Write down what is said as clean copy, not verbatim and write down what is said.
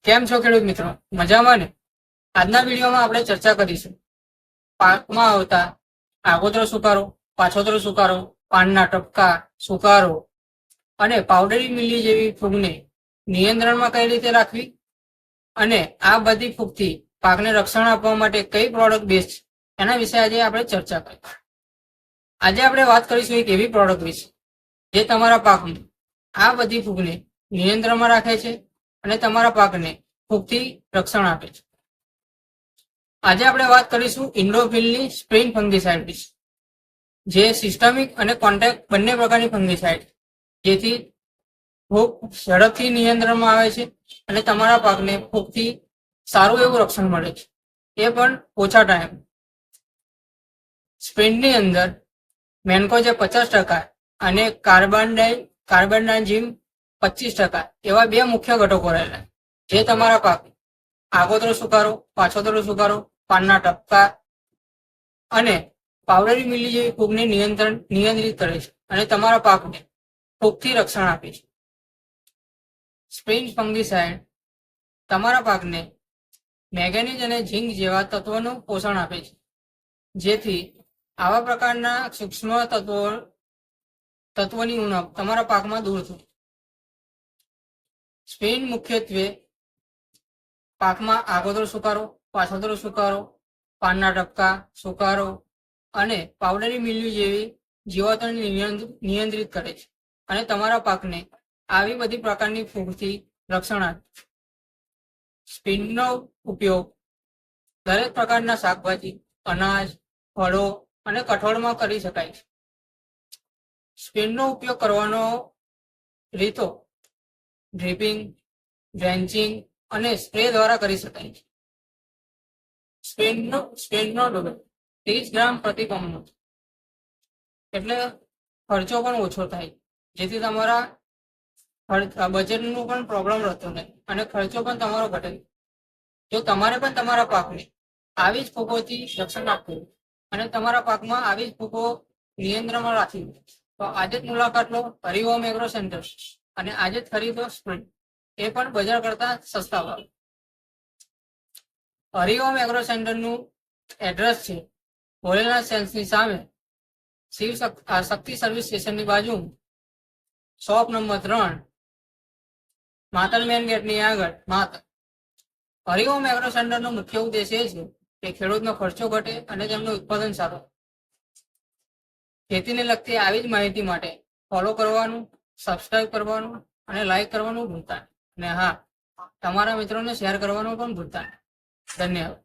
કેમ છો ખેડૂત મિત્રો? મજામાં ને? આજના વિડીયોમાં આપણે ચર્ચા કરીશું પાકમાં આવતા આગોતરો સુકારો, પાછોતરો સુકારો, પાનના ટપકા, સુકારો અને પાવડરી મિલી જેવી ફૂગને નિયંત્રણમાં કઈ રીતે રાખવી અને આ બધી ફૂગથી પાકને રક્ષણ આપવા માટે કઈ પ્રોડક્ટ બેસ્ટ છે એના વિશે આજે આપણે ચર્ચા કરીશું. આજે આપણે વાત કરીશું એક એવી પ્રોડક્ટ વિશે જે તમારા પાકમાં આ બધી ફૂગને નિયંત્રણમાં રાખે છે અને તમારા પાકને ફૂગથી રક્ષણ આપે છે. આજે આપણે વાત કરીશું ઇન્ડોફિલની સ્પ્રેઇંગ ફંગીસાઇડ વિશે, જે સિસ્ટમિક અને કોન્ટેક્ટ બંને પ્રકારની ફંગીસાઇડ જેથી ફૂગ ઝડપથી નિયંત્રણમાં આવે છે અને તમારા પાકને ફૂગથી સારું એવું રક્ષણ મળે છે, એ પણ ઓછા ટાઈમ. સ્પ્રેની અંદર મેન્કોજેબ 50% અને કાર્બેન્ડાઝિમ 25% એવા બે મુખ્ય ઘટકો રહેલા જે તમારા પાક આગોતરો સુકારો, પાછોતરો સુકારો, પાનના ટપકા અને પાવડરી મિલી જેવી ફૂગને નિયંત્રિત કરે છે અને તમારા પાકને ફૂગથી રક્ષણ આપે છે. સ્પ્રેઇંગ ફંગીસાઇડ તમારા પાકને મેંગેનીઝ અને ઝીંક જેવા તત્વોનું પોષણ આપે છે, જેથી આવા પ્રકારના સૂક્ષ્મ તત્વોની ઉણપ તમારા પાકમાં દૂર થાય. સ્પ્રેઇંગ મુખ્યત્વે પાકમાં આગોતરો સુકારો, પાછોતરો સુકારો, પાનના ટપકા, સુકારો અને પાવડરી મિલ્યુ જેવી જીવાતોને નિયંત્રિત કરે છે અને તમારા પાકને આવી બધી પ્રકારની ફૂગથી રક્ષણ આપે છે. સ્પ્રેનો ઉપયોગ દરેક પ્રકારના શાકભાજી, અનાજ, ફળો અને કઠોળમાં કરી શકાય છે. સ્પ્રેનો ઉપયોગ કરવાનો રીતો ડ્રીપિંગ, ડ્રેન્ચિંગ અને સ્પ્રે દ્વારા કરી શકાય છે. સ્પ્રેનો ડોઝ 30 ગ્રામ પ્રતિ પંપનો, એટલે ખર્ચો પણ ઓછો થાય, જેથી તમારા બજેટનું પણ પ્રોબ્લેમ રહેતો નહીં અને ખર્ચો પણ તમારો ઘટે. જો તમારે પણ તમારા પાકને આવી જ ફૂગોથી રક્ષણ આપવું અને તમારા પાકમાં આવી જ ફૂગો નિયંત્રણમાં રાખવી તો આજે જ મુલાકાત લો હરિઓમ એગ્રો સેન્ટર અને આજે જ ખરીદો સ્પ્રે, એ પણ બજાર કરતા સસ્તા ભાવે. હરિઓમ એગ્રો સેન્ટરનું એડ્રેસ છે ભોલેનાથ સેલ્સની સામે શક્તિ સર્વિસ સ્ટેશનની બાજુ, શોપ નંબર 3, માતર મેન ગેટની આગળ માતર. હરિઓમ એગ્રો સેન્ટરનો મુખ્ય ઉદ્દેશ એ છે કે ખેડૂતનો ખર્ચો ઘટે અને તેમનું ઉત્પાદન સારું. ખેતીને લગતી આવી જ માહિતી માટે ફોલો કરવાનું, સબસ્ક્રાઇબ કરવાનું અને લાઈક કરવાનું ભૂલતા નહીં. અને હા, તમારા મિત્રોને શેર કરવાનું પણ ભૂલતા નહીં. ધન્યવાદ.